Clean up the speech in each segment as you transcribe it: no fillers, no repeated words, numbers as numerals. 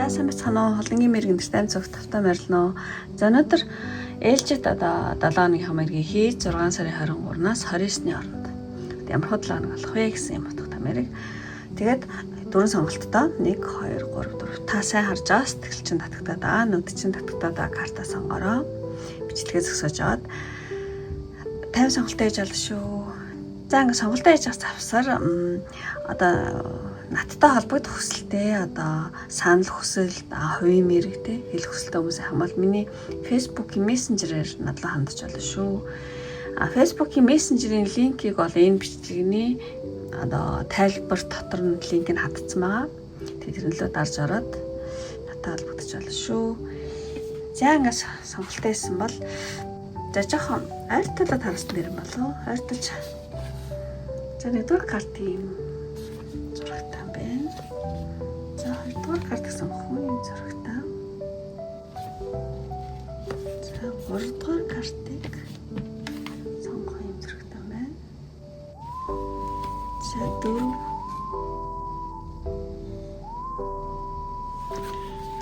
Яасан бацхан холонгийн мэрэгэн дэвтэн цогт тавтаа морилно. За өнөөдөр ээлжид одоо 7 хоногийн мэргийг хийж 6 сарын 23-наас 29-ны хооронд ямар худлаа нэг болох вэ гэсэн юм утгатай мэрэг. Тэгээд дөрвөн сонголттой 1 2 3 4 та сайн харж байгаа сэтгэл чин татагтаа да нүд чин татагтаа да карта сонгороо. Бичлэгээ зөксөж аваад 50 сонголтоо хийж олно шүү. За ингэ сонголтоо хийж авсаар одоо надтай холбогдох хүсэлтэй одоо санал хүсэл хувийн мэрэгтэй хэл хүсэлтэй хүмүүсийн хамгаал миний Facebook-ийн мессенжерээр надлаа хандж болно шүү. Facebook-ийн мессенжерийн линкийг бол энэ бичлэгний одоо тайлбар дотор нь линк нь хатсан байгаа. Тэрнлөө дарж ороод надтай холбогдож болно шүү. За ингээс сонголтоо хийсэн бол за жоохон ойртолоод харсан нэр юм болов. Ойртолж. За нэгдүгээр картын зурагтай байна. За хоёрдугаар карт сонгох юм зурагтай. За гуравдугаар картыг сонгох юм зурагтай байна. За дөрөв.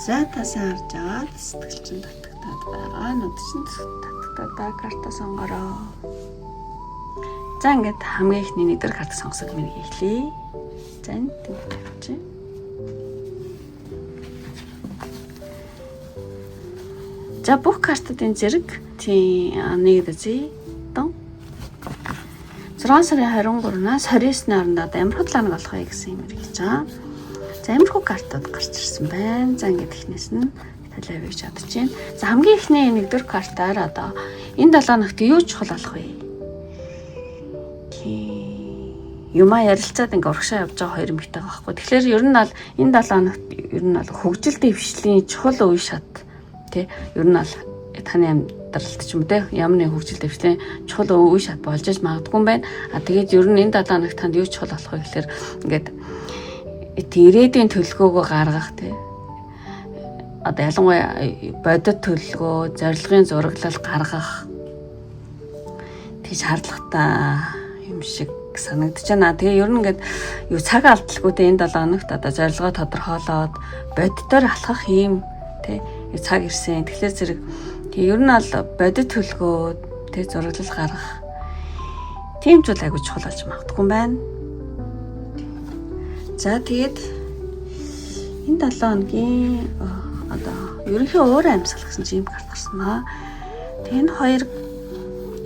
За тасаар харж аваад сэтгэл чин татагтаад байгаа. Нүд чин татагтаад байгаа карта сонгороо. За ингээд хамгийн ихний нэгдүгээр карт сонгосод мэрийг эхлэе. За энэ тавьчих. За бүх картуудын зэрэг тийм нэг үзье. 6 сарын 23-наас 29-ны хооронд ямар худлаа нэг болох вэ гэсэн юм хэлж байгаа. За иймэрхүү картууд гарч ирсэн байна. За ингээд ихнээс нь талаа хийж чадчих чинь. За хамгийн ихний нэгдүгээр картаар одоо энэ 7 ногт юу чухал болох вэ? Юмаа ярилцаад ингээ урагшаа явж байгаа хоёр эмэгтэй байгаа байхгүй. Тэгэхээр ер нь бол энэ 7 хоногт ер нь бол хөгжил дэвшлийн чухал үе шат тий ер нь бол таны амьдралд ч юм те ямар нэг хөгжил дэвшлийн чухал үе шат болж иж магадгүй юм байна. Тэгээд ер нь энэ 7 хоногт танд юу чухал болох вэ гэхээр ингээд ирээдүйн төлөвлөгөөгөө гаргах тий одоо ялангуяа бодит төлөвлөгөө, зорилгын зураглал гаргах тий шаардлагатай юм шиг санагдаж байна. Тэгээ ер нь ингээд юу цаг алдалгүйтэй энэ 7 хоногт одоо зорилгоо тодорхойлоод бодитоор алхах юм тий цаг ирсэн. Тэгэхээр зэрэг ер нь бол бодит төлөвлөгөө тий зураглал гаргах тийм ч бол айгүй чухал болж магадгүй юм байна. За тэгээд энэ 7 хоногийн одоо ерөнхий уур амьсгал гэсэн чинь юм карт гарсан маа. Тэгээ энэ хоёр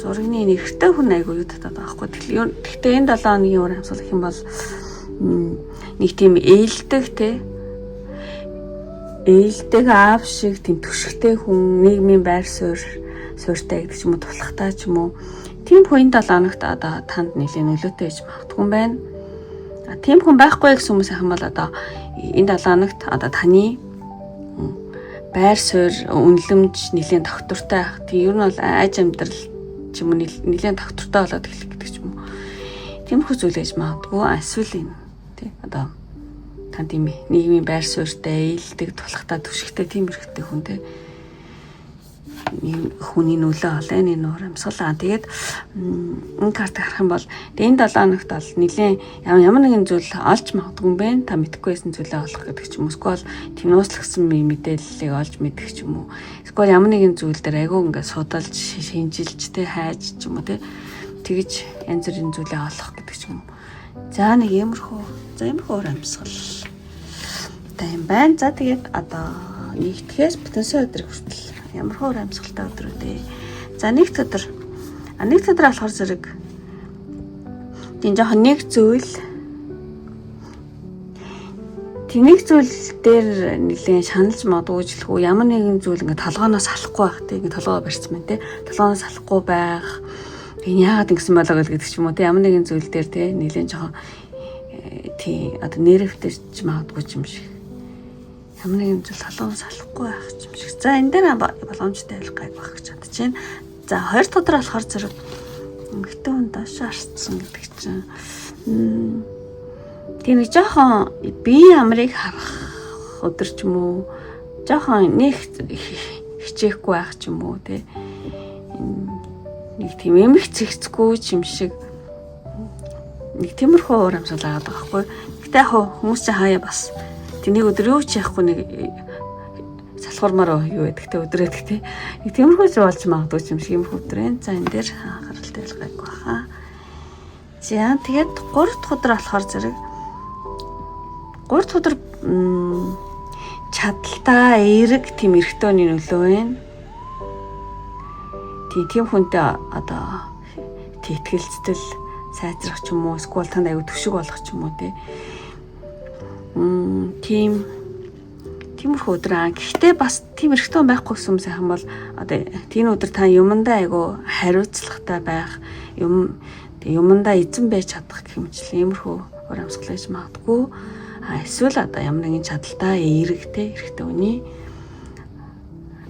зургийн нэрхтэй хүн айгүй юу татаад байгаа байхгүй. Гэхдээ энэ 7 хоногийн уур амьсгал гэх юм бол нэг тийм ээлдэг те ээлдэг аав шиг тийм түшигтэй хүн нийгмийн байр суурьтай гэдэг ч юм уу тулхтай ч юм уу тийм хүн 7 хоногт одоо танд нэлийн нөлөөтэй гэж магадгүй юм байна. Тийм хүн байхгүй гэсэн хүмүүсийн хамбал одоо энэ 7 хоногт одоо таны байр суурь үнэлэмж нэлийн тогтвортой ах. Тийм ер нь бол аж амьдрал ч юм уу нэлийн тогтвортой болоод эхлэх гэдэг ч юм уу. Тиймэрхүү зүйл гэж магадгүй эсвэл энэ тий одоо тань тийм нийгмийн байр суурьтай ээлдэг тулхтай түшигтэй тийм хэрэгтэй хүн тий хүний нөлөө олоо энэ уур амьсгал. Тэгээд энэ карт харах юм бол энэ 7 хоногт бол нэлийн ямар нэгэн зүйл олж магадгүй юм байна. Та мэдэхгүй байсан зүйлээ олох гэдэг ч юм уу. Эсвэл тийм нууцлагдсан мэдээллийг олж мэдэх ч юм уу. Эсвэл ямар нэгэн зүйл дээр айгүй ингээд судалж шинжилж тэ хайж ч юм уу тэ тэгж янз бүрийн зүйлээ олох гэдэг ч юм уу. За нэг иймэрхүү уур амьсгал та юм байна. За тэгээд одоо нэгтгэхээс бүтэнсэ өдөр хүртэл ямар хоор амьсгалтай өдрүүд ээ. За нэгд өдөр болохоор зэрэг тийм жоохон нэг зүйл дээр нэлээд шаналж модгуулжлгүй ямар нэгэн зүйл ингээ толгооноос салахгүй байх тийм ингээ толгоо барьсан байна те толгооноос салахгүй байх энэ яагаад ингэсэн болоо гэдэг ч юм уу те ямар нэгэн зүйл дээр те нэлээд жоохон тийм одоо нервтэйч магадгүй юм шиг ямар нэгэн зүйл толгооноос салахгүй байх юм шиг. За энэ дээр боломжтой байх гайг байх гэж бодож байна. За хоёр дахь өдөр болохоор зэрэг эмэгтэй хүн доош арцсан гэдэг чинь тийм нэг жоохон бие амрыг харах өдөр ч юм уу жоохон нэг хичээхгүй байх ч юм уу те нэг тийм эмх цэгцгүй юм шиг нэг тиймэрхүү уур амьсгал агаад байгаа байхгүй. Гэтэ яг хүмүүс чинь хаяа бас тэнийг өдөр юу ч яахгүй нэг болохоор юу гэдэг те өдрөө гэдэг те. Нэг тиймэрхүү ч болж магадгүй юм шиг иймэрхүү өдрэн. За энэ дээр анхааралтай байх гайгүй хаа. За тэгээд 3 дахь өдөр болохоор зэрэг 3 дахь өдөр чадaltaа эерэг тийм эрхтөөний нөлөө байна. Тийм хүнтэй одоо тэтгэлцэл сайжрах ч юм уу эсвэл танд аягүй төшиг болох ч юм уу тиймэрхүү өдөр гэхдээ бас тийм эрхтөө байхгүй юм сайхан бол одоо тийм өдөр та юмдаа аягүй хариуцлагатай байх юмдаа эзэн байж чадах гэмжил иймэрхүү өр амьсгал хийж магадгүй эсвэл одоо ямар нэгэн чадaltaа эерэгтэй эрхтээ үний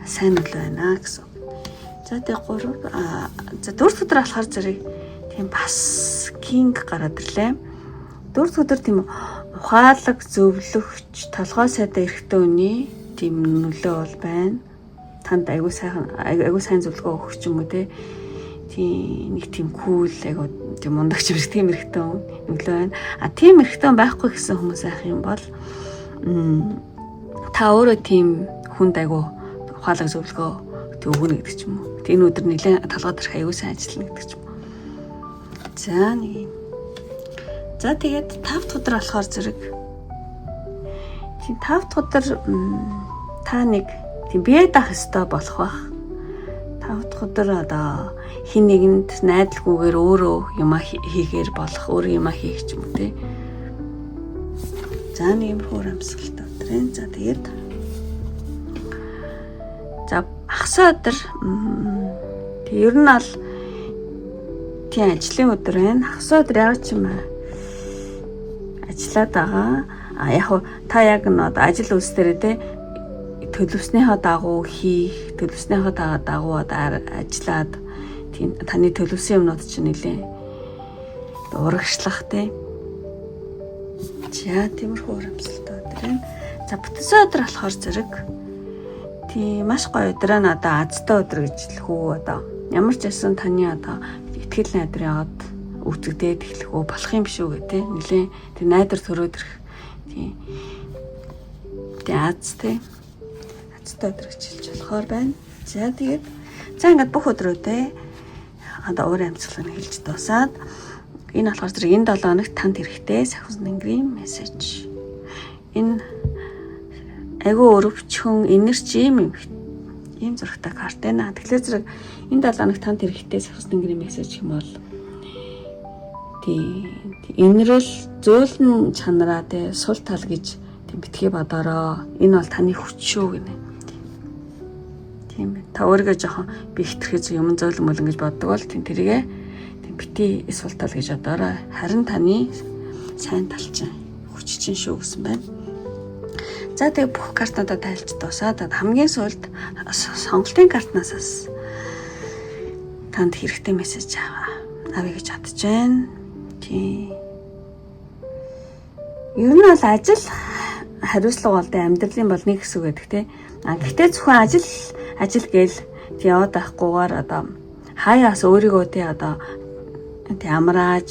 сайн нөлөө байна гэсэн. За тэгээ 4 өдөр болохоор зэрэг тийм бас кинг гараад ирлээ. 4 өдөр тийм ухаалаг зөвлөгч толгой сайдаа эрхтээ үний тийм нөлөө бол байна. Танд аягүй сайн зөвлөгөө өгөх ч юм уу те. Тийм нэг тийм кул аягүй тийм мундагч биш тийм эрхтээ нөлөө байна. Тийм эрхтээ байхгүй гэсэн хүмүүс айх юм бол та өөрөө тийм хүнд аягүй ухаалаг зөвлөгөө өгнө гэдэг ч юм уу. Энэ өдөр нэлээд талгаад ирэх аягүй сайн ажиллана гэдэг ч юм. За тэгээд 5 дахь өдөр болохоор зэрэг тийм 5 дахь өдөр та нэг тийм бие даах ёстой болох бах. 5 дахь өдөр одоо хин нэгэнд найдалгүйгээр өөрөө юм хийхээр болох, өөрөө юм хийх ч юм уу тий. За нэг юм хөр амьсгалтай өдрэн. За тэгээд хагас өдөр ер нь бол тийм ажлын өдөр байна. Хагас өдөр яг ч юм ажиллаад байгаа. Яг та яг нь ажил үйлсдэрээ те төлөвснийхөө дагуу хийх, төлөвснийхөө дагуу ажиллаад тийм таны төлөвсөн юмнууд чинь нэлээ урагшлах те. За тиймэрхүү урамсалтай өдөр байна. За бүтсэн өдөр болохоор зэрэг тийм маш гоё өдөр нь азтай өдөр гэж хэлэх үү ямар ч байсан таны итгэл найдар яваад үтгдээд эхлэх үү болох юм биш үү гэх нэлээ тэр найдар төрөөд ирэх тийм азтай өдөр гэж хэлж болохоор байна. За тэгээд ингээд бүх өдрүүдээ өөр амьсгалыг хэлж дуусаад энэ болохоор зэрэг энэ 7 хоногт танд хэрэгтэй сахиус нэнгэрийн мессеж. Энэ айгүй өрөвчхөн энерги ийм зурагтай карт байна. Тэгэхээр зэрэг энэ 7 хоногт танд хэрэгтэй сахиус нэнгэрийн мессеж юм бол инэрэл зөөлөн чанараа сул тал гэж битгий бодороо. Энэ бол таны хүч шүү гинэ. Тийм байна. Та өөрийгөө жоохон би хитрхээ юм зөөлөн мөлөн гэж боддог бол тэрийгэ бити сул тал гэж бодороо. Харин таны сайн тал чинь хүч чинь шүү гэсэн байна. За тэгээ бүх картуудаа тайлж дуусаад хамгийн сүүлд сонголтын картнаас танд хэрэгтэй мессеж авъя гэж бодож байна. Тийм. Ер нь бол ажил хариуцлага болтой амьдралын бол нэг хэсэг байдаг те. Гэхдээ зөвхөн ажил гээл яваад байхгүйгээр хаяас өөрийгөө амрааж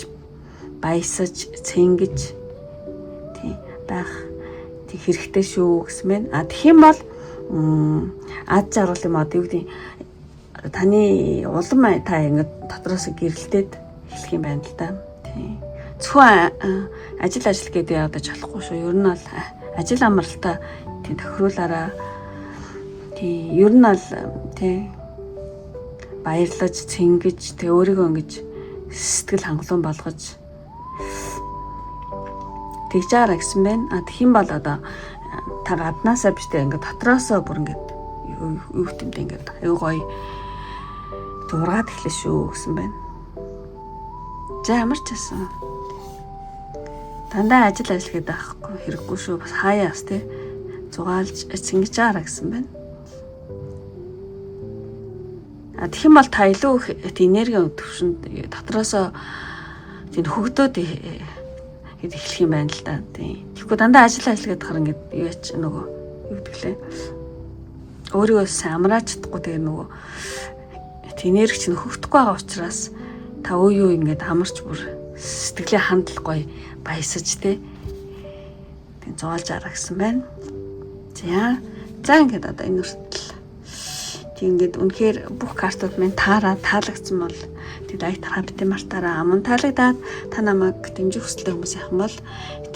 баясаж цэнгэж байх хэрэгтэй шүү гэсэн мэн. Тэгэх юм бол ад жаргал юм юу гэдэг таны улам та ингээд дотроос гэрэлтээд хэлэх юм байна л да. Тийм. Зөвхөн ажил гэдэг ядаж болохгүй шүү. Ер нь бол ажил амралтаа тийм тохируулаараа тийм ер нь бол тийм баярлаж цэнгэж тэг өөрийгөө ингэж сэтгэл хангалуун болгож тэгж араа гэсэн байна. Тэгэх юм бол та гаднаасаа биш тэг ингээд дотроосоо бүр ингээд юу гэмтэй ингээд аюу гоё зургаад эхлэх шүү гэсэн байна. За ямар ч байсан дандаа ажил гэдэг байхгүй хэрэггүй шүү. Бас хаяас тий зугаалж цэнгэж араа гэсэн байна. Тэгэх юм бол та илүү их энерги төвшөнд дотроосоо тийм хөгдөөд эхлэх юм байна л да. Тийм. Тэгэхгүй дандаа ажил гэдэг хар ингээд юу яч нөгөө юу гэвэл өөрийгөө амрааж чадахгүй тэгээ нөгөө энерги чинь хөгдөхгүй байгаа учраас та өө юу ингээд амарч бүр сэтгэлийн хандлага гоё баясаж тий. Тийм зоолж араа гэсэн байна. За За ингээд одоо энэ хүртэл тийм ингээд үнэхээр бүх картууд минь таалагдсан бол тэг лайк тараа битэн мартаараа мөн таалагдаад та намайг дэмжих хүсэлтэй хүмүүс яхан бол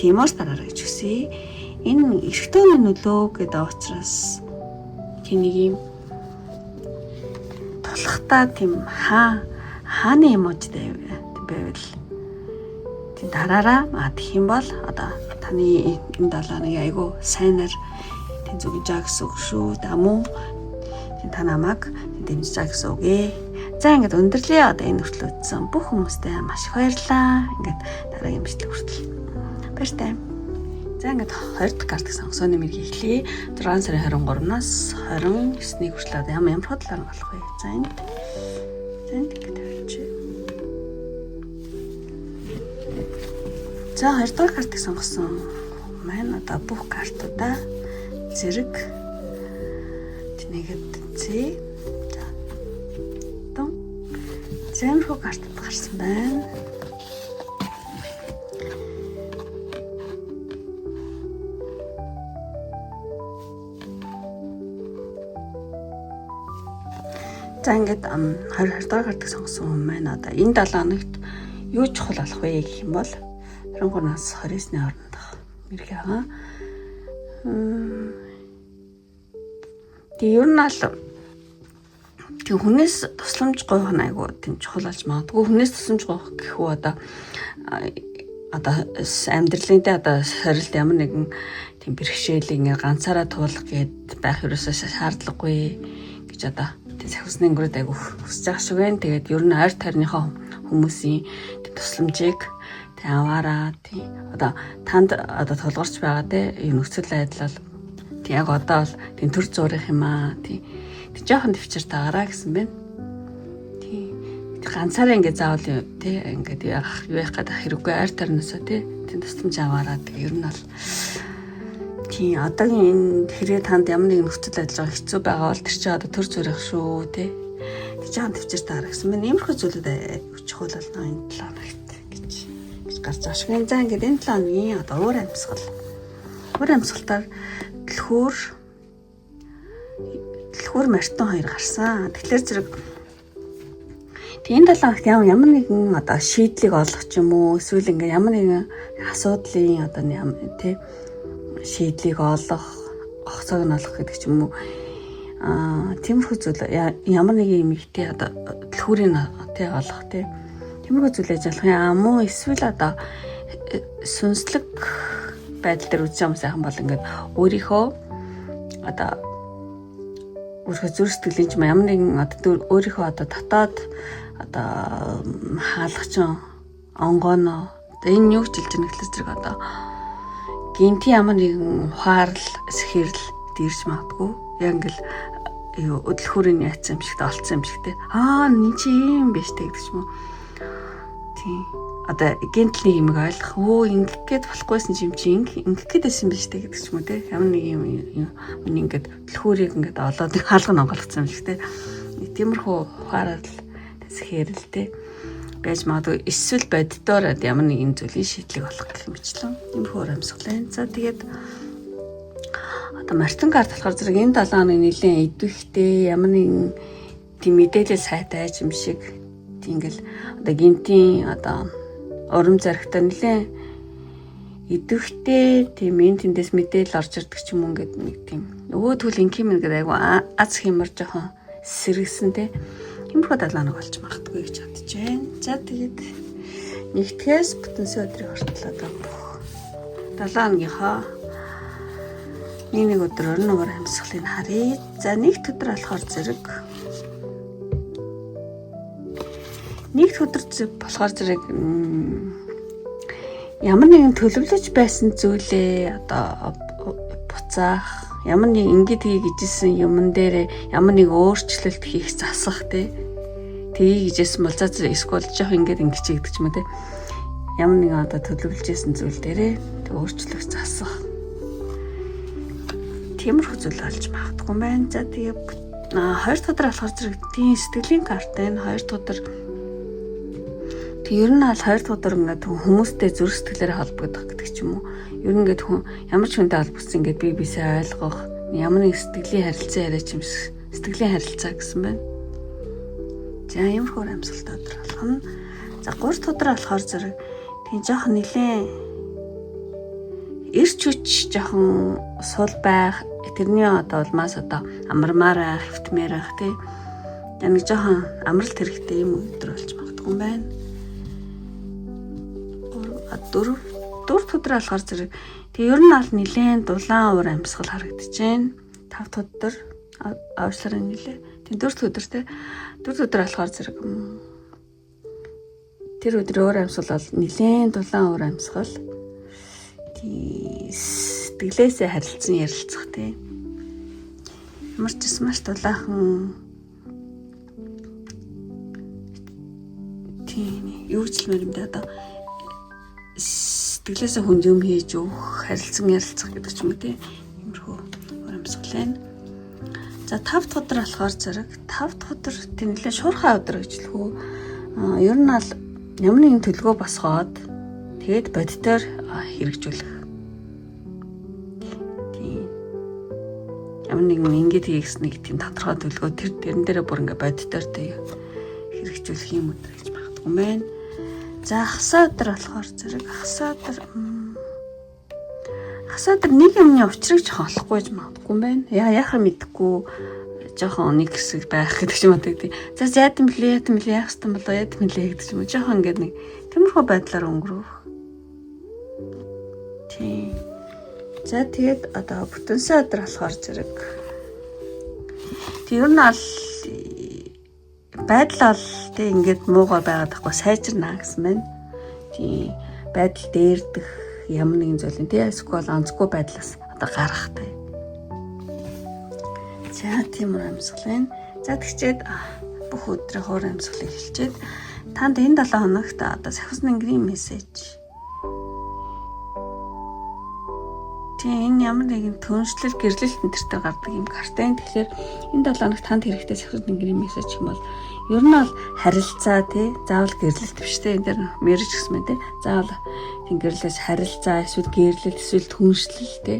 тиймээс дараарай гэж хүсье. Энэ эрэгтэй нөлөө гэдэг учраас тэнийг юм тулхтаа тийм хааны эможтэй байвал тийм дараараа тэгэх юм бол одоо таны энэ далааны айгу сайнаар тийм зүгжаа гэсэн үг шүү. Дамуу тийм та намайг дэмжиж байгаа гэсэн үг ээ. За ингээд өндөрлөе одоо энэ хүртэл үзсэн бүх хүмүүстээ маш их баярлалаа. Ингээд дараагийн бичлэг хүртэл баяртай. За ингээд 20 дахь картыг сонгосон нэмэрийг эхлэе. 6 сарын 23-наас 29-ний хүртэл ямар худлаар болох вэ? За энд ингээд тавьчих. За 2 дахь картыг сонгосон маань одоо бүх картуудаа зэрэг тэнийгэд зээ. За. Тон. Зэмхүү картад гарсан байна. За ингээд 22 дахь картыг сонгосон хүн маань одоо энэ 7 хоногт юу чухал болох вэ гэх юм бол 23-наас 29-ний хооронд мэрэг байгаа. Тэг ер нь ал тэг хүнээс тусламж гойх нь айгу тийм чухал болж магадгүй. Хүнээс тусламж гойх гэхүү одоо амьдралын дээр одоо сорилт ямар нэгэн тийм бэрхшээл ингээ ганцаараа туулах гээд байх ерөөсөө шаардлагагүй гэж одоо тийм сахисны өнгөрөд айгу хүсэж байгаа шиг байна. Тэгээд ер нь ойр тойрныхоо хүмүүсийн тийм тусламжийг тэг аваараа тий одоо танд одоо тулгарч байгаа те нөхцөл айдлал тий яг одоо бол тийм төр зурих юм аа тий жоохон төвчээр таараа гэсэн байна. Тий ганцаараа ингээд заавал тий ингээд юу яах гэдэг хэрэггүй айр тарнасаа тий тусламж аваараа тэг ер нь бол тий одоогийн энэ хэрэг танд ямар нэгэн нөхцөл айдлага хэцүү байгаа бол тэр чинь одоо төр зурих шүү тий жоохон төвчээр таараа гэсэн байна. Иймэрхүү зүйлүүд чухал болно энэ 7 хоногт гарч байгаа шиг. За ингээд энэ 7 хоногийн одоо өөр амьсгалтаар дэлхүүр мартин 2 гарсан. Тэгэхээр зэрэг энэ 7 хоногт ямар нэгэн одоо шийдлийг олох ч юм уу эсвэл ингээд ямар нэгэн асуудлын одоо тий шийдлийг олох, огцоог нь олох гэдэг ч юм уу тиймэрхүү зүйл ямар нэгэн юм ихтэй одоо дэлхүүрийн тий олох тий тиймэрхүү зүйл ажиллах юм уу эсвэл одоо сүнслэг байдал дээр үзэж байгаа сайхан бол ингээд өөрийнхөө одоо өөрийнхөө зүрх сэтгэлийн ч ямар нэгэн одоо өөрийнхөө одоо дотоод одоо хаалгачин онгоно одоо энэ юу гэж хэлж байгаа гэхэлээс зэрэг одоо гинти ямар нэгэн ухаарл сэхэрл дэрж магадгүй яг ингээл юу өдөлхүүрийн яйцсан юм шигтэй олцсон юм шигтэй энэ чи юм биш тэг гэж юм уу тий одоо гинтлийн юмыг ойлгох ингээд болохгүйсэн юм чи ингээд гэсэн биш тэг гэдэг ч юм уу те ямар нэг юм ингээд өдөлхүүрийг ингээд олоод хаалга нонголгоцсон юм шигтэй тиймэрхүү ухаарл сэхэрл те байж магадгүй эсвэл боддоор ямар нэгэн зүйлийн шийдлийг олох гэх мэтчлэн иймэрхүү амьсгалаа. За тэгээд одоо мартин карт болохоор зэрэг энэ 7 хоног нэлийн идэвхтэй ямар нэгэн тийм мэдээлэл сайтай юм шиг ингээл одоо гинтийн одоо урам зоригтой нэлийн идэвхтэй тийм энэ тэндээс мэдээлэл орж ирдэг ч юм уу ингээд нэг тийм өвөө төл инким ингээд айгу аз хэмэр жоохон сэргсэн те тиймэрхүү 7 хоног болж магадгүй гэж бодож байна. За тэгээд нэгтгэс бүтэнсээ өдрийн хүртэл одоо бүх 7 хоногийнхоо нэг өдөр өрнөөр амьсгалыг харъя. За нэгд өдөр болохоор зэрэг ямар нэгэн төлөвлөж байсан зүйлээ одоо буцаах ямар нэг ингэж хий гэжсэн юмн дээр ямар нэг өөрчлөлт хийх засах тий гэжсэн бол за эсвэл жоох ингэж гэдэг ч юм уу тий ямар нэг одоо төлөвлөж байсан зүйл дээрээ тэг өөрчлөх засах тиймэрхүү зүйл болж магадгүй байна. За тэгээ 2 дахь өдөр болохоор зэрэг тийм сэтгэлийн карт энэ 2 дахь өдөр тэг ер нь аль 2 дахь өдөр ингээд хүмүүстэй зүрх сэтгэлээр холбогдох гэдэг ч юм уу ер нь ингээд хүн ямар ч хүнтэй холбогдсон ингээд бие биесээ ойлгох ямар нэг сэтгэлийн харилцаа яриач юм сэтгэлийн харилцаа гэсэн байна. За иймэрхүү амьсгал тодорхойлох нь. За 3 тодорхой болохоор зэрэг тийм жоохон нэлээд эрч хүч жоохон сул байх тэрний одоо улмаас одоо амармаар байх, хөвтмээр байх тий. Яг нэг жоохон амралт хэрэгтэй юм өдөр болж магадгүй юм байна. 4 тодорхой болохоор зэрэг тэг ер нь аль нэлээд дулаан уур амьсгал харагдаж байна. 5 тодор авчлаар нэлээ. Тэг 4 тодор тий. 4 тодор болохоор зэрэг тэр өдрийн уур амьсгал бол нэлээд дулаан уур амьсгал. Сэтгэлээсээ харилцан ярилцах тий. Ямар ч юм маш дулаахан тийм юу ч юм бэ одоо сэтгэлээсээ хүнд юм хийж өгөх, харилцан ярилцах гэдэг ч юм уу тий. Иймэрхүү уур амьсгал байна. За 5 дахь өдөр болохоор зэрэг 5 дахь өдөр тийм нэлээд шуурхай өдөр гэж хэлэх үү. Ер нь аль ямар нэгэн төлгөө босгоод тэгээд бодитоор хэрэгжүүлэх. Тийм. Ямар нэгэн ингэж хийгс нэг тийм тодорхой төлгөө тэрэн дээрээ бүр ингээ бодитоор тэг хэрэгжүүлэх юм өдөр гэж магадгүй юм байна. За хасаа өдөр болохоор зэрэг хасаа өдөр нэг юмны учрыг жоохон олохгүй гэж магадгүй юм байна. Яахаа мэдэхгүй жоохон нэг хэсэг байх гэдэг ч юм уу тийм. За яад юм блэ яах юм болоо яад юм блэ гэдэг ч юм уу жоохон ингээд нэг тиймэрхүү байдлаар өнгөрөх. Тийм. За тэгээд одоо бүтэнсэн өдөр болохоор зэрэг тэр нь аль байдал ал тэг ингээд муугаар байгаад байхгүй сайжирна гэсэн байна. Тийм байдал дээрдэх ямар нэгэн зүйл нь тий эсвэл онцгүй байдлаас одоо гарах тий. За тийм уур амьсгал байна. За тэгчээд бүх өдрийн уур амьсгалыг хэлчихэд танд энэ 7 хоногт одоо сахиусны грин мессеж тийм ямар нэгэн түншлэл гэрлэлт энтертэй гардаг юм картай. Тэгэхээр энэ 7 хоногт танд хэрэгтэй сахиусны грин мессеж юм бол ер нь бол харилцаа тий заавал гэрлэлт биш тий энэ дэр мэрэж гэсэн мэт тий заавал тийм гэрлэлээс харилцаа эсвэл гэрлэлт эсвэл түншлэл тий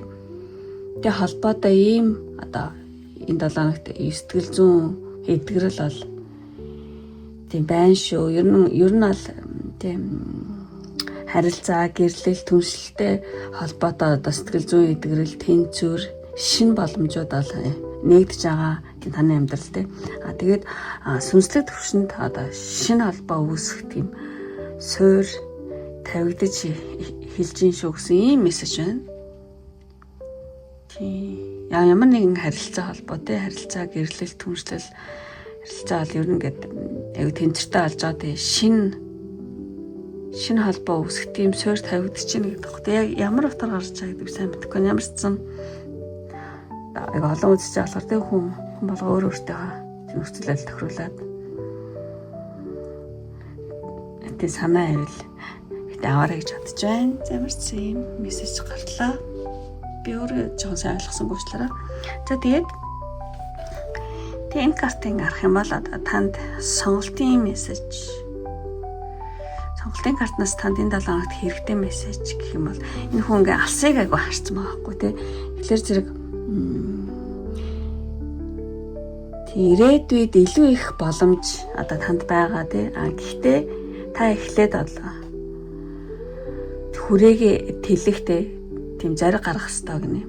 тэгээ холбоотой ийм одоо энэ 7 хоногт сэтгэл зүйн хэдгэрэл бол тийм байна шүү. Ер нь бол тийм харилцаа, гэрлэл, түншлэлтэй холбоотой одоо сэтгэл зүйн эдгэрэл, тэнцвэр, шин боломжууд бол нэгдэж байгаа тийм таны амьдрал тий. Тэгээд сүнслэг төвшөнд одоо шин холбоо үүсэх тийм суур тавигдаж хэлж ин шүү гэсэн ийм мессеж байна. Тийм. Ямар нэгэн харилцаа холбоо тий, харилцаа, гэрлэл, түншлэл харилцаа бол ер нь ингээд аяг тэнцвэртэй болж байгаа тий шинэ холбоо үүсэх тийм суур тавигдчихна гэдэг нь. Яг ямар утгаар гарч байгаа гэдэг сайн мэдэхгүй. Ямар ч зам аяг олон үзэж байгаа болохоор тэг хүн болго өөр өөртөө нөхцөлөл тохируулаад тийм санаа авил гэдэг аваарай гэж бодож байна. Ямар ч юм мессеж гарлаа. Би өөрөө жоохон сайн ойлгосонгүй уучлаарай. За тэгээд энэ картыг харах юм бол танд сонголтын мессеж сонголтын картнаас танд энэ 7 хоногт хэрэгтэй мессеж гэх юм бол энэ хүн ингээ алсыг айгу харцсан байгаа байхгүй тий. Тэгэхээр зэрэг ирээдүйд илүү их боломж одоо танд байгаа тий. Гэхдээ та эхлээд хүрээгээ тэлэхтэй тийм зариг гаргах хэрэгтэй гинэ.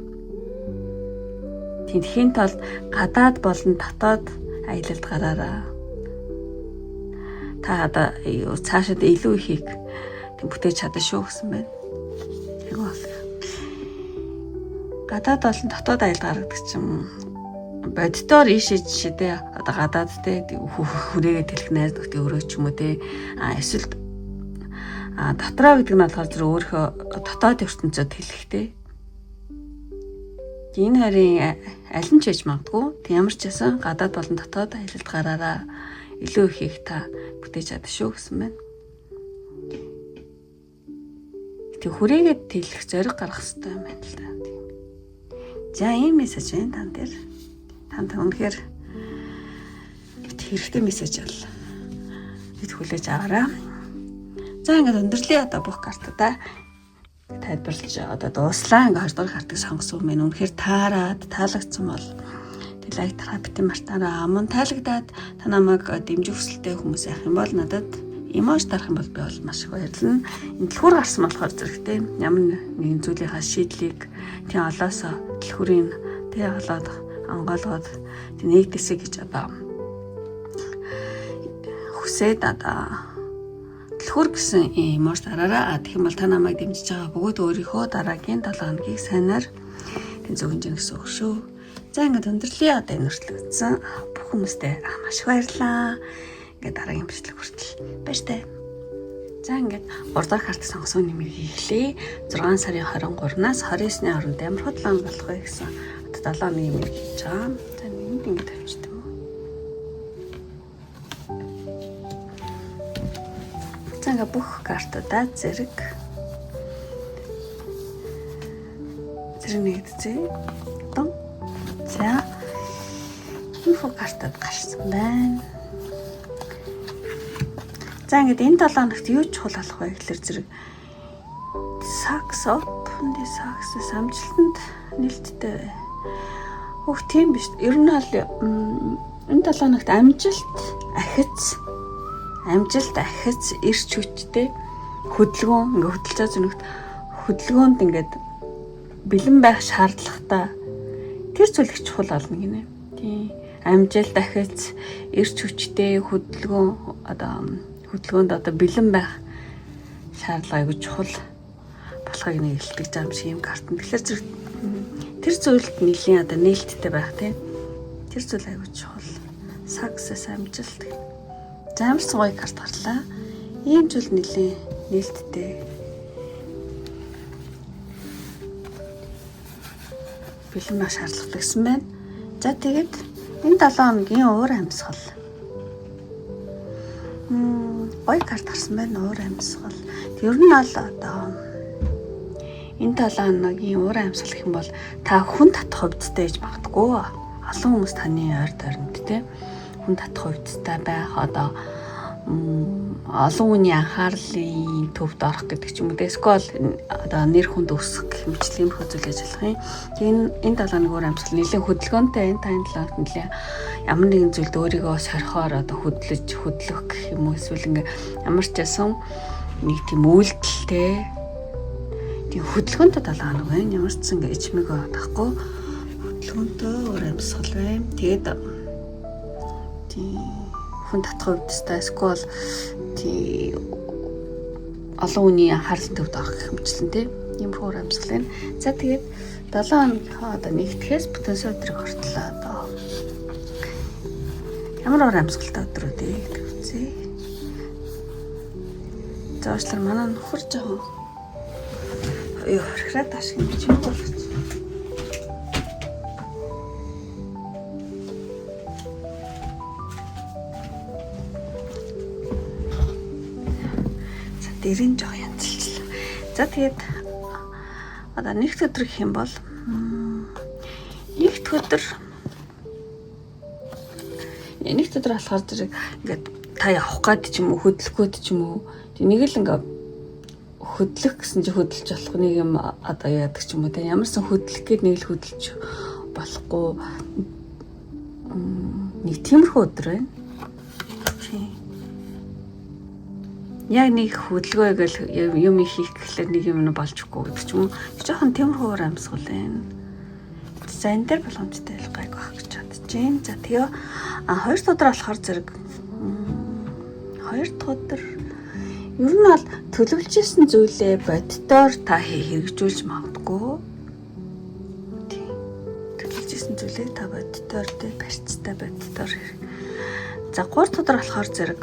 Тэндхийн тулд гадаад болон дотоод аялалд гараараа. Та одоо цаашид илүү ихийг тийм бүтээж чадна шүү гэсэн байна. Яг бол гадаад болон дотоод аялал гаргадаг ч юм бодитоор ийшээ жишээдээ одоо гадаад те хүрээгээ тэлэх найздагт өөрөө ч юм уу те эсвэл дотроо гэдэг нь болохоор зөв өөрөө дотоод ертөнцөд тэлэхтэй. Энэ харин аль нь ч хийж магадгүй. Тэг ямар ч байсан гадаад болон дотоод аялалд гараараа илүү ихийг та бүтээж чадах шүү гэсэн байна. Тэг хүрээгээ тэлэх зориг гаргах хэрэгтэй юм байна л да. За ийм мессеж байна тань дээр. Танд үнэхээр хэрэгтэй мессеж бол бид хүлээж аваарай. За ингээд өндөрлөө одоо бүх картуудаа. тайлбарлаж одоо дууслаа. Ингээ 2 дугаар картыг сонгосон юм. Үнэхээр таарад таалагдсан бол лайк тараа битэн мартаараа. Мөн таалагдаад та намайг дэмжих хүсэлтэй хүмүүс явах юм бол надад имож тарах юм бол би бол маш их баярлалаа. Энэ дэлгүүр гарсан болохоор зэрэгтэй ямар нэгэн зүйлийнхаа шийдлийг тийм олоосоо дэлгүүрийн тэг олоод ангаалгаад нэгдэсэй гэж одоо хүсээд одоо дэлгүүр гэсэн имож тараараа. Тэгэх юм бол та намайг дэмжиж байгаа бүгд өөрийнхөө дараагийн 7 хоногийг сайнаар тэнцвэржин гэсэн үг шүү. За ингээд өндөрлөе одоо энэ хүртэл үзсэн бүх хүмүүстээ маш их баярлалаа. Ингээд дараагийн бичлэг хүртэл баяр таа. За ингээд 3 дахь карт сонгосон нэмийг хийхлээ. 6 сарын 23-наас 29-ны хооронд ямар худлаа болох вэ гэсэн одоо 7 нэмийг хийж байгаа. За нэгэнд ингээд тавьчихсан юм уу? За ингээд бүх картуудаа зэрэг нэгдэжээ. За инфо картад гарсан байна. За ингээд энэ 7 хоногт юу чухал болох вэ гэхэлэр зэрэг сакс амжилтанд нээлттэй. Хөх тийм биш. Ер нь бол энэ 7 хоногт амжилт ахиц эрч хүчтэй хөдөлгөөн ингээд хөдөлж байгаа зүнэгт хөдөлгөөнд ингээд бэлэн байх шаардлагатай тэр зүйл их чухал болно гинэ. Тийм. Амжилт ахиц эрч хүчтэй хөдөлгөөнд одоо бэлэн байх шаардлага айгүй чухал болохыг нэгэлдэг юм шиг юм карт. Тэгэхээр зэрэг тэр зүйлд нэлийн одоо нээлттэй байх тийм. Тэр зүйл айгүй чухал. Success амжилт. За ямар ч гоё карт гарлаа. Ийм зүйл нэлийн нээлттэй. Бэлэн байх шаардлагатай гэсэн байна. За тэгээд энэ 7 хоногийн уур амьсгал. Гоё карт гарсан байна. Уур амьсгал. Ер нь бол одоо энэ 7 хоногийн уур амьсгал гэх юм бол та хүн татах хувьдтай гэж магадгүй. Олон хүмүүс таны ойр дойронд те хүн татах хувьдтай байх одоо олон хүний анхаарлын төвд орох гэдэг ч юм уу. Эсвэл одоо нэр хүнд өсөх гэх мэтлэн хөдөлж ажиллах юм. Тэгээ энэ 7 хоногийн уур амьсгал нэлийн хөдөлгөөнтэй энэ тань 7 хоногт нэлийн ямар нэгэн зүйлд өөрийгөө сорхоор одоо хөдлөх гэх юм уу. Эсвэл ингээ ямар ч байсан нэг тийм үйлдэлтэй тийм хөдөлгөөнтэй 7 хоног байна. Ямар ч ингээ ичмэг байхгүй хөдөлгөөнтэй уур амьсгал байна. Тэгээд тийм хүн татах хувьдтай эсвэл тий олон хүний анхаарлын төвд орох гэх мэтлэн тий ийм уур амьсгал байна. За тэгээд 7 хоногийнхоо одоо нэгтгэхээс бүтэн өдрийг хортлоо одоо ямар уур амьсгалтай өдрүүдийг тавьцээ. За уучлаар манай нөхөр жоохон хорхраад ашиг юм чи болж. Дэрийн жоо янзлчлаа. За тэгээд одоо нэгд өдөр гэх юм бол нэгд өдөр болохоор зэрэг ингээд та явах гээд ч юм уу хөдлөх гээд ч юм уу нэг л ингээд хөдлөх гэсэн чи хөдөлж болох нэг юм одоо яадаг ч юм уу те ямарсан хөдлөх гээд нэг л хөдөлж болохгүй нэг тиймэрхүү өдөр байна. Яг нэг хөдөлгөö гэл юм хийх гэхлээр нэг юм болчихгүй гэдэг ч юм уу. Жохон тиймэрхүү уур амьсгал байна. За энэ дээр боломжтой гайг байх гэж бодож байна. За тэгээ 2 дахь өдөр болохоор зэрэг 2 дахь өдөр ер нь бол төлөвлөжсэн зүйлээ боддоор та хэрэгжүүлж магадгүй. Тийм. Төлөвлөжсэн зүйлээ та боддоор тэ барьцтай боддоор. За 3 дахь өдөр болохоор зэрэг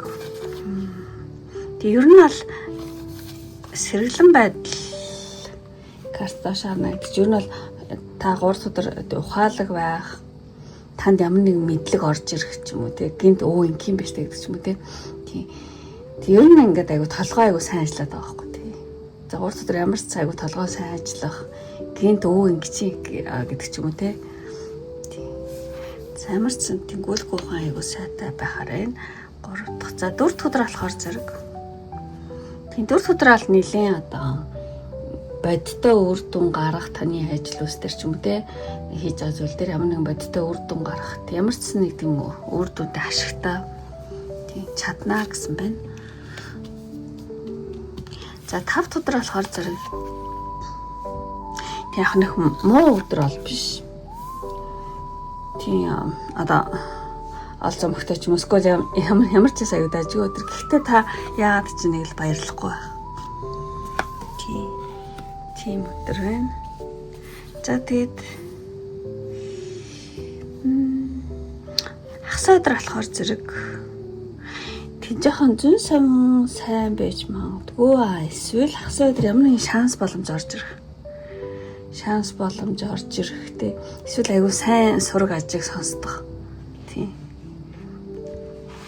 тэг ер нь бол сэргэлэн байдал карт шаарна гэдэг. Ер нь бол та 3 дахь өдөр ухаалаг байх, танд ямар нэгэн мэдлэг орж ирэх ч юм уу те гинт ингийн биш те гэдэг ч юм уу те. Тийм. Тэг ер нь ингээд айгу толгой айгу сайн ажиллаад байгаа байхгүй те. За 3 дахь өдөр ямар ч айгу толгой сайн ажиллах, гинт ингэж гэдэг ч юм уу те. Тийм. За ямар ч тэнгүүлгүй хаан айгу сайтай байхаар байна. 3 дахь. За 4 дахь өдөр болохоор зэрэг 4 дахь өдөр аль нилийн одоо бодиттой үр дүн гарах таны ажил үйлс төр ч юм уу те хийж байгаа зүйл дээр ямар нэгэн бодиттой үр дүн гарах ямар ч нэг тийм үр дүнтэй ашигтай тийм чаднаа гэсэн байна. За 5 дахь өдөр болохоор зэрэг тийм яг нэг муу өдөр бол биш. Тийм одоо олзоо мөхтэй ч юм уу эсвэл ямар ч сая удаач өдөр. Гэхдээ та яагаад ч нэг л баярлахгүй байх. Тийм өдөр байна. За тэгээд хагас өдөр болохоор зэрэг тэг жоохон зүүн сайн байж магадгүй. Эсвэл хагас өдөр ямар нэгэн шанс боломж орж ирэх. Тэ эсвэл айгүй сайн сураг ажиг сонсдох. Тийм.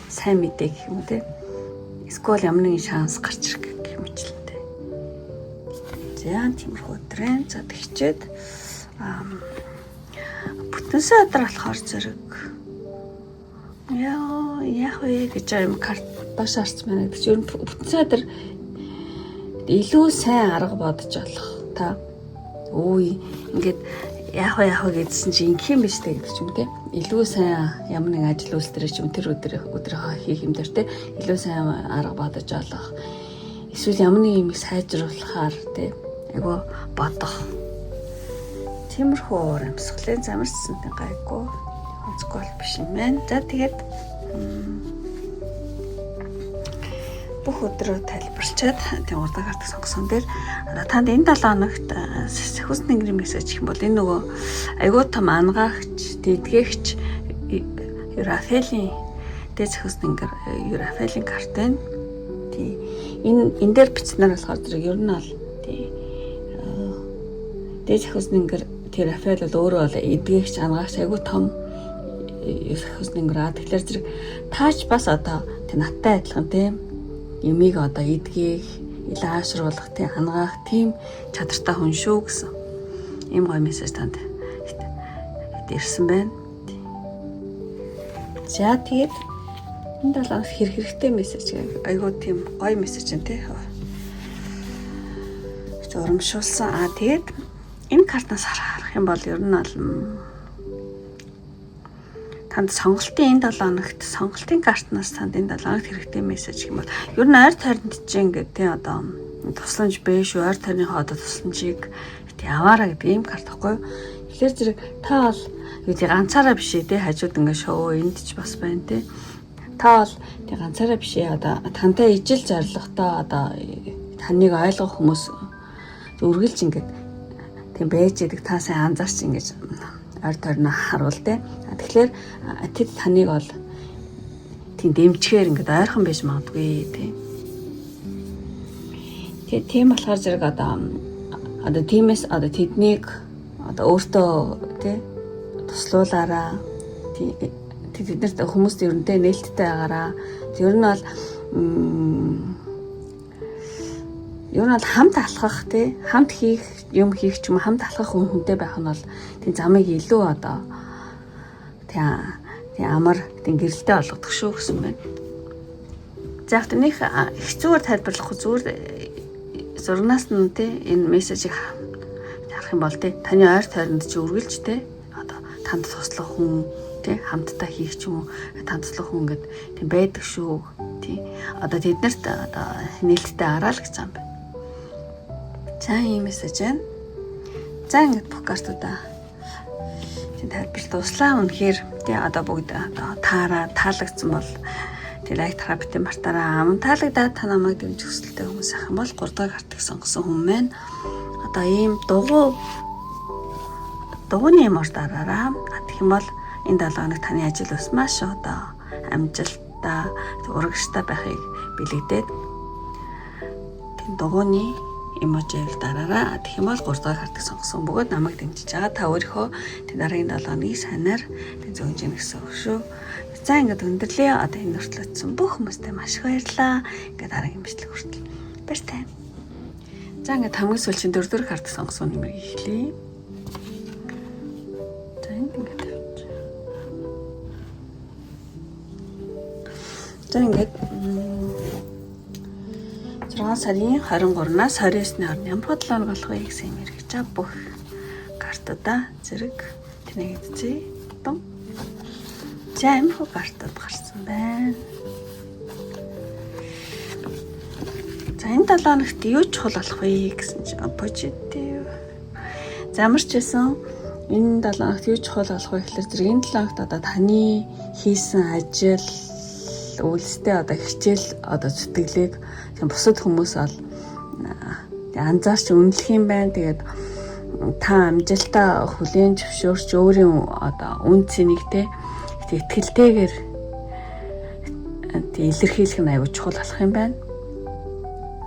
Сайн мэдээ гэх юм уу те. Эсвэл ямар нэгэн шанс гарч ирэх гэх мэт. За тиймэрхүү өдрэн за тэгчээд бүтэнсэ өдөр болохоор зэрэг яах вэ гэж юм карт доош харц байна. Тэгж ер нь бүтэнсэ өдөр илүү сайн арга бодож болох та ингээд яах вэ гэдсэн чинь ингэх юм биш үү гэдэг ч юм те. Илүү сайн ямар нэг ажил үйлс дээр ч юм тэр өдрийнхөө хийх юм дээр те илүү сайн арга бодож олох. Эсвэл ямар нэг юм сайжруулахаар те айгу бодох. Тиймэрхүү уур амьсгалын замарчсантай гайгүй онцгой биш юм байна. За тэгээд бүх өдрөө тайлбарлчаад тийм урдаг гардаг сонгосон дээр танд энэ 7 хоногт хүс нэнгэрийн мессеж гэх юм бол энэ нөгөө айгуу том ангаагч, дэдгэгч Рафаэлийн дээд хүс нэнгэр Рафаэлийн карт байна. Тийм энэ дээр бичснээр болохоор зэрэг ер нь бол тийм дээд хүс нэнгэр тэр Рафаэл бол өөрөө бол эдгэгч ангаагч айгуу том хүс нэнгэр. Тэгэхээр зэрэг таач бас одоо тийм наттай адилхан тийм ямиг одоо эдгэх, илаашруулах, тийм хангаах тийм чадртай хүн шүү гэсэн. Ийм гоё мессеж танд ирсэн байна. За тэгээд энэ 7 хоног хэрэгтэй мессеж айгуу тийм гоё мессеж юм тий. Урамшуулсан. Тэгээд энэ картнаас харах юм бол ер нь бол танд сонголтын энэ 7 хоногт сонголтын картнаас танд энэ 7 хоногт хэрэгтэй мессеж юм бол ер нь ойр тойронд чинь ингээд тий одоо тусламж биш ойр тойрныхоо одоо тусламжийг яваараа гэдэг ийм карт байхгүй. Тэгэхээр зэрэг та бол юу тий ганцаараа биш ээ тий хажууд ингээд шоу энд ч бас байна тий. Та бол тий ганцаараа биш ээ одоо тантай ижил зоригтой одоо таныг ойлгох хүмүүс үргэлж ингээд тийм байж идэг та сайн анзаарч ингэж ойр тойрноо харуул те. Тэгэхээр тэд таныг бол тийм дэмжихээр ингээд ойрхон байж магадгүй тий. Тэгээ тийм болохоор зэрэг одоо тиймээс одоо тэднийг одоо өөртөө тий туслуулаараа тэднэрт хүмүүст ерөнтэй нээлттэй байгаараа. Ер нь бол хамт алхах тий хамт хийх юм хийх ч юм хамт алхах хүнтэй байх нь бол тий замыг илүү одоо тий амар тий гэрэлтэй болгодог шүү гэсэн байна. За нэг хэцүүгээр тайлбарлах зүгээр зурнаас нь тий энэ мессежийг харах юм бол тий таны ойр тойронд чи үргэлж тий одоо танд туслах хүн тий хамтдаа хийх ч юм уу танд туслах хүн гэдэг тий байдаг шүү тий одоо тэднэрт одоо нээлттэй араа л гэж юм байна. За ийм мессеж байна. За ингээд бүх картуудаа тийм тайлбар дуслаа. Үнэхээр тий одоо бүгд одоо таалагдсан бол тий лайк тараа битэн мартаараа таалагдаад та намайг дэмжих хүсэлтэй хүмүүс ах юм бол 3 дахь картыг сонгосон хүн маань одоо ийм дугууны юм ордаараа тэгэх юм бол энэ 7 хоног таны ажил ус маш одоо амжилттай урагштай байхыг бэлэгдээд тийм дугууны эможиг дараараа тэгэх юм бол 3 дахь картыг сонгосон бөгөөд намайг дэмжиж байгаа. Та өөрийнхөө дараагийн 7 хоногийн сайнаар зөөнж ийн гэсэн үг шүү. За ингээд өндөрлөө. Одоо энэ хүртлээдсэн бүх хүмүүстээ маш их баярлалаа. Ингээд дараагийн бичлэг хүртэл баяртай. За ингээд хамгийн сүүлийн 4 дахь картыг сонгосон нэмрийг эхлэе. За ингээд За ингээд 6 6 сарын 23-наас 29-ны хооронд ямар 7 хоног болох вэ гэсэн юм хэрэгж бүх картуудаа зэрэг тэнэгдчихье. За ямар хөө картууд гарсан байна. За энэ 7 хоногт юу чухал болох вэ гэсэн чинь позитив. За ямар ч байсан энэ 7 хоногт юу чухал болох вэ гэхээр зэрэг энэ 7 хоногт одоо таны хийсэн ажил үйлстэй одоо хичээл одоо зүтгэлийг бусад хүмүүс бол анзаарч үнэлэх юм байна. Тэгээд та амжилтаа хүлээн зөвшөөрч өөрийн одоо үн цэнэгтэй итгэлтэйгээр илэрхийлэх нь аюул чухал болох юм байна.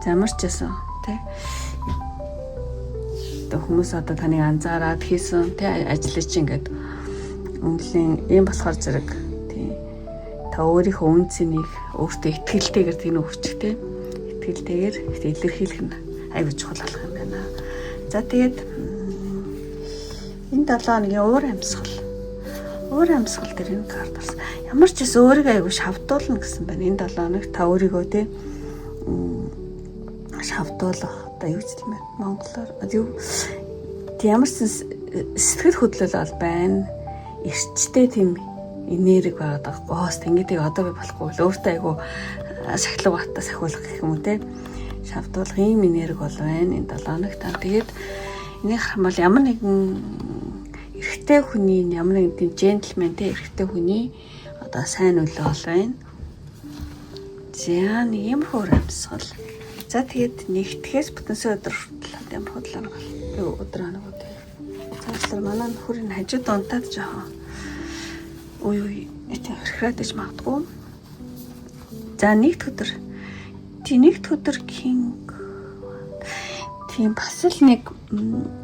Ямар ч байсан тий хүмүүс одоо таныг анзаараад хийсэн тий ажлыг чинь ингээд үнэхээр юм болохоор зэрэг тий та өөрийнхөө үн цэнийг өөртөө итгэлтэйгээр тийм өвчтэй итгэлтэйгээр илэрхийлэх нь аюул чухал болох юм байна. За тэгээд энэ 7 хоногийн уур амьсгал дээр энэ карт гарсан. Ямар ч гэсэн өөрийгөө аюул шавдуулна гэсэн байна. Энэ 7 хоног та өөрийгөө тий шавдуулах одоо юу гэж хэлмээр монголоор ямар ч сэтгэл хөдлөл бол байна. Эрчтэй тийм энерги байгаад байгаа. Гоос ингэдэг одоо би болохгүй л өөртөө айгу сахилга бата сахиулах гэх юм уу те. Шавдуулах ийм энерги бол байна энэ 7 хоногт. Тэгээд энийг хармал ямар нэгэн эрэгтэй хүний ямар нэгэн тийм джентльмен те эрэгтэй хүний одоо сайн үлээ бол байна. За нэг юм хөр амьсгал. За тэгээд нэгтгэхээс бүтэнсэ өдөр хүртэл ямар худлаа өдөр хоног үү. За манай нөхөр энэ хажууд унтаад жаа. Ой хэрхрээдэж магадгүй. За нэгд өдөр кинг. Тийм бас л нэг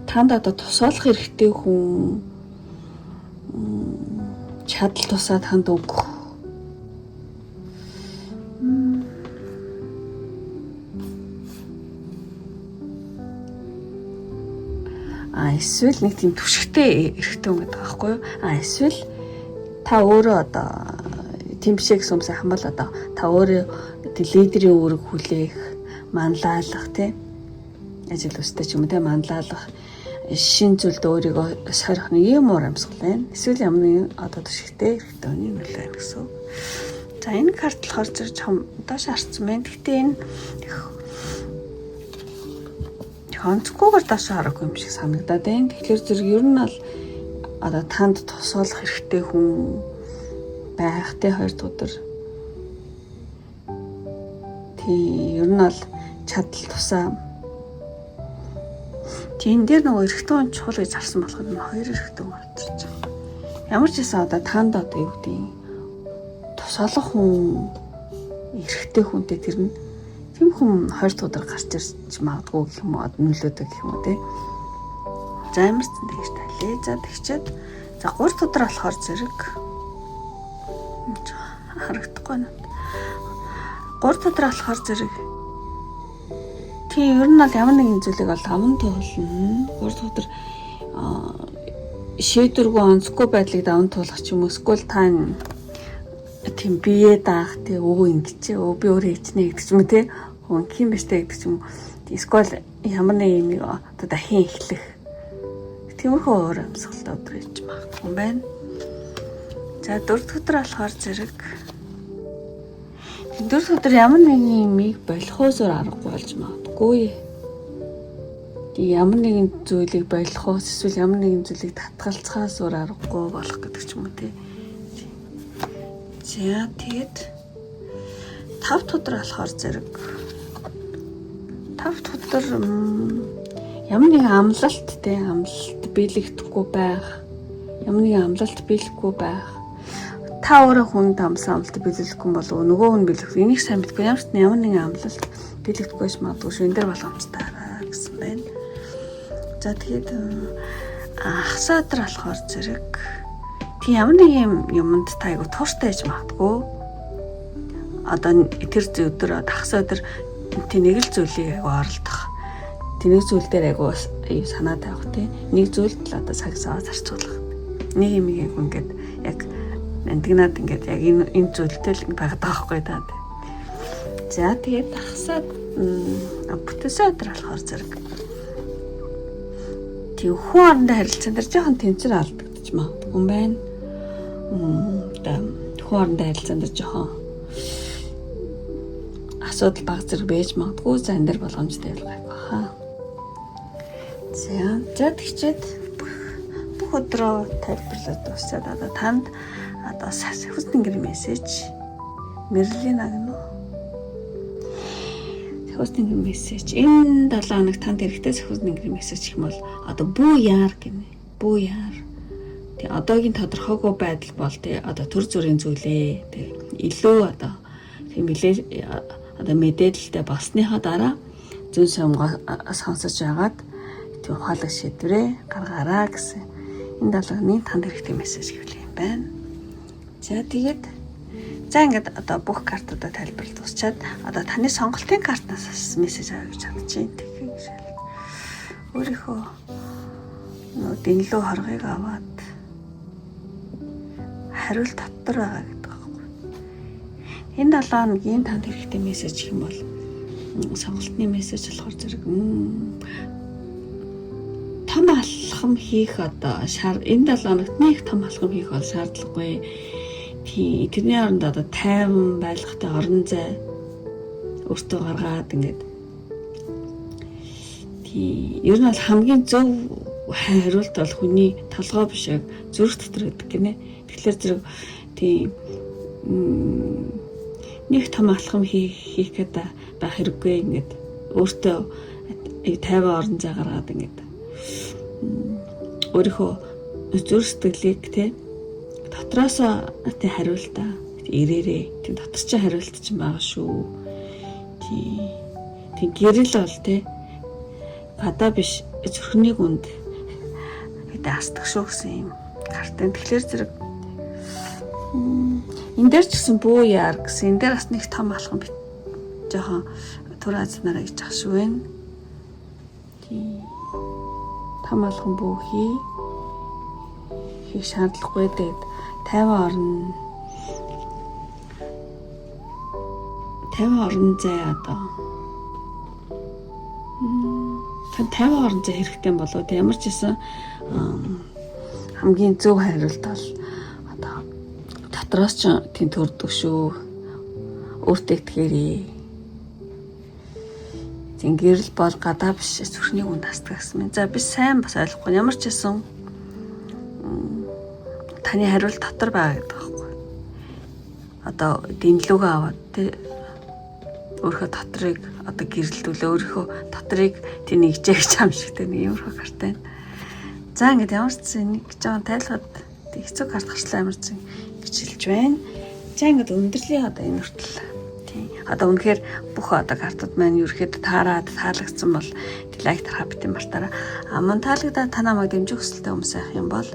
танд одоо тусаалах хэрэгтэй хүн чадал тусаад танд өгөх. Эсвэл нэг тийм түшигтэй эрэгтэй хүн гэдэг байхгүй юу? Эсвэл та өөрөө одоо тийм биш гэсэн юм сайхан бол одоо та өөрөө лидерийн үүрэг хүлээх, манлайлах тий ажил үстэй ч юм уу тий манлайлах шин зүйлд өөрийгөө сорих нэг юм уур амьсгал байна. Эсвэл ямар нэгэн одоо түшигтэй эрэгтэй хүний нөлөө байна гэсэн. За энэ карт болохоор зэрэг чам доош харцсан байна. Гэхдээ энэ онцгүйгээр доош харахгүй юм шиг санагдаад байна. Тэгэхээр зэрэг ер нь бол одоо танд тусаалах хэрэгтэй хүн байх те 2 дахь өдөр. Тий ер нь бол чадал тусаа. Тийм дээр нөгөө эрэгтэй хүн чухал гэж харсан болоход нь 2 эрэгтэй хүн авчирч байгаа. Ямар ч гэсэн одоо танд одоо юу гэдэг тусаалах хүн эрэгтэй хүнтэй тэр нь тийм хүн 2 дахь өдөр гарч ирж магадгүй гэх юм уу нөлөөдөг гэх юм уу те. За ямар ч тэгэж тайлээ. За тэгчээд за 3 дахь өдөр болохоор зэрэг харагдахгүй байна. 3 дахь өдөр болохоор зэрэг тийм ер нь бол ямар нэгэн зүйлийг бол аман туулна. 3 дахь өдөр шийдвэргүй онцгүй байдлыг даван туулах ч юм уу эсвэл та тийм бие даах тий өө ингэж би өөрөө ичнэ гэдэг ч юм уу тий хин биштэй гэдэг ч юм уу эсвэл ямар нэг юм одоо дахин эхлэх тиймэрхүү уур амьсгалтай өдөр хийж магадгүй юм байна. За 4 дахь өдөр болохоор зэрэг 4 дахь өдөр ямар нэгэн юмыг болохоосоор аргагүй болж магадгүй. Ямар нэгэн зүйлийг болохоос эсвэл ямар нэгэн зүйлийг татгалцахаас өөр аргагүй болох гэдэг ч юм уу тий. За тэгэд 5 дахь өдөр болохоор зэрэг 5 дахь өдөр ямар нэгэн амлалт биелэгдэхгүй байх. Ямар нэгэн амлалт биелэхгүй байх. Та өөрөө хүнд амлсан амлалт биелэхгүй бол нөгөө хүн биелэх. Энийг сайн мэдгүй ямар нэгэн амлалт биелэгдэхгүй байж магадгүй шүү. Энэ дээр боломжтой гэсэн байна. За тэгээд хасаа өдөр болохоор зэрэг тийм ямар нэгэн юмд та айгу тууштай байж магадгүй. Одоо тэр өдөр хасаа өдөр тийм нэг л зүйлийг айгу оролдох. Тэнийг зүйл дээр айгу санаа тавих тий. Нэг зүйлд л одоо сагсаа зарцуулах. Нэг юм ингээд яг антигнаад ингээд яг энэ зүйлтэй л байгаад байгаа байхгүй даа. За тэгээд хасаад бүтээсэн өдөр болохоор зэрэг тийм хүн орондоо харилцаан дээр жоохон тэнцэр алдагдаж магадгүй юм байна. Хүн орондоо харилцаан дээр жоохон асуудал баг зэрэг байж магадгүй. За энэ дэр боломжтой байлгах баха. За тэгчээд бүх өдрөө тайлбарлаад дуусаад одоо танд одоо хүсний гэр мессеж Мэрлийн агнуу. Хүсний гэр мессеж энэ 7 хоног танд хэрэгтэй хүсний гэр мессеж гэх юм бол одоо бүү яар гинэ. Бүү яар. Тэг одоогийн тодорхойгүй байдал бол тэг одоо төр зүрийн зүйлээ тэг илүү одоо тэг мэдээлэлтэй болсныхаа дараа зүүн сумгоо сонсож байгаад тэг ухаалаг шийдвэрээ гаргаараа гэсэн энэ 7 хоногийн танд хэрэгтэй мессеж гэвэл юм байна. За тэгээд за ингээд одоо бүх картуудаа тайлбарлаж дуусчаад одоо таны сонголтын картнаас мессеж авъя гэж бодож байна. Тэгэхээр өөрийнхөө дэнлүү хоргыг аваад хариулт татвар байгаа гэдэг байхгүй. Энэ 7 хоногийн танд хэрэгтэй мессеж гэх юм бол сонголтын мессеж болохоор зэрэг том алхам хийх одоо энэ 7 хоногт нэг том алхам хийх бол шаардлагагүй. Тэрний оронд одоо тайван байлгатай орон зай өөртөө гаргаад ингээд ер нь бол хамгийн зөв хариулт бол хүний толгой биш яг зүрх дотор гэдэг гинэ. Тэгэхээр зэрэг нэг том алхам хийх гэдэг байх хэрэггүй ингээд өөртөө тайван орон зай гаргаад ингээд өөрийнхөө зүрх сэтгэлийг дотроосоо тэ хариултаа ирээрээ тийм дотор чи хариулт чинь байгаа шүү. Тийм гэрэл бол тэ гадаа биш зүрхний гүнд хэдэ астах шүү гэсэн юм картын. Тэгэхээр зэрэг энэ дээр ч гэсэн бүү яар гэсэн энэ дээр бас нэг том алхам бит жоохон түр азнараа гэж ах шүү вэ. Тийм том алхам бүү хийх шаардлагагүй тэгээд тайван орон зай одоо тайван орон зай хэрэгтэй болоо тэ ямар ч гэсэн хамгийн зөв хариулт бол одоо дотроос ч тийм төрдөг шүү. Өөртөө итгээрэй. Тийм гэрэл бол гадаа биш зүрхний үнд хастдаг гэсэн. За би сайн бас ойлгохгүй ямар ч гэсэн таны хариулт дотор байгаа гэдэг байхгүй. Одоо дэнлүүгээ аваад тэ өөрийнхөө дотрыг одоо гэрэлтүүлээ өөрийнхөө дотрыг тий нэгжээ гэж юм шиг тэ нэг юмрхоо карт байна. За ингээд ямар ч нэг жоохон тайлхад хэцүү карт гарчлаа ямар ч гिचэлж байна. За ингээд өндөрлөе одоо энэ хүртэл. Тий. Одоо үнэхээр бүх одоо картууд маань ерөөхдөө таалагдсан бол лайк тарах битэн мартаараа. Мөн таалагдаад та намайг дэмжих хүсэлтэй хүмүүс байх юм бол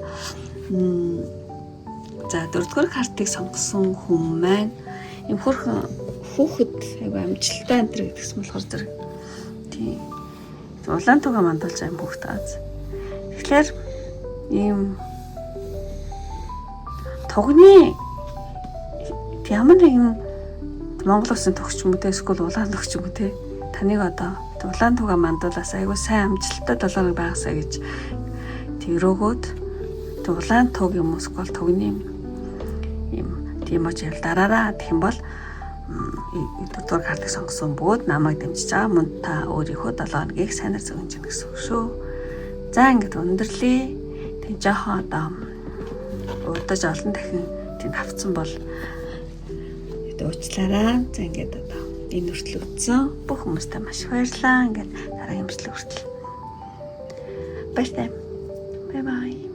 за 4-р картыг сонгосон хүн маань юм хөрхөн хүүхэд айгу амжилттай энэ гэдгсэн болохоор зэрэг тийм улаан туга мандуулж аим хүүхэд ааз. Тэгэхээр ийм тугны ямар нэгэн Монгол улсын төгсч юм уу те эсвэл улаан төгсч юм уу те таныг одоо улаан туга мандуулаас айгу сайн амжилттай 7 хоног байгаасаа гэж тэрөөгөөд улаан туг юм уу эсвэл тугны юм тийм ч ял дараараа гэх юм бол 4-р картыг сонгосон бөгөөд намайг дэмжиж байгаа мөн та өөрийнхөө 7 хоногийг сайнаар зөгнж гэнэ гэсэн үг шүү. За ингээд өндөрлөе. Тэг жоохон одоо удаж олон дахин тийм авцсан бол уучлаарай. За ингээд одоо энэ хүртэл үзсэн бүх хүмүүстээ маш их баярлалаа. Ингээд дараагийн бичлэг хүртэл баяртай. Bye bye.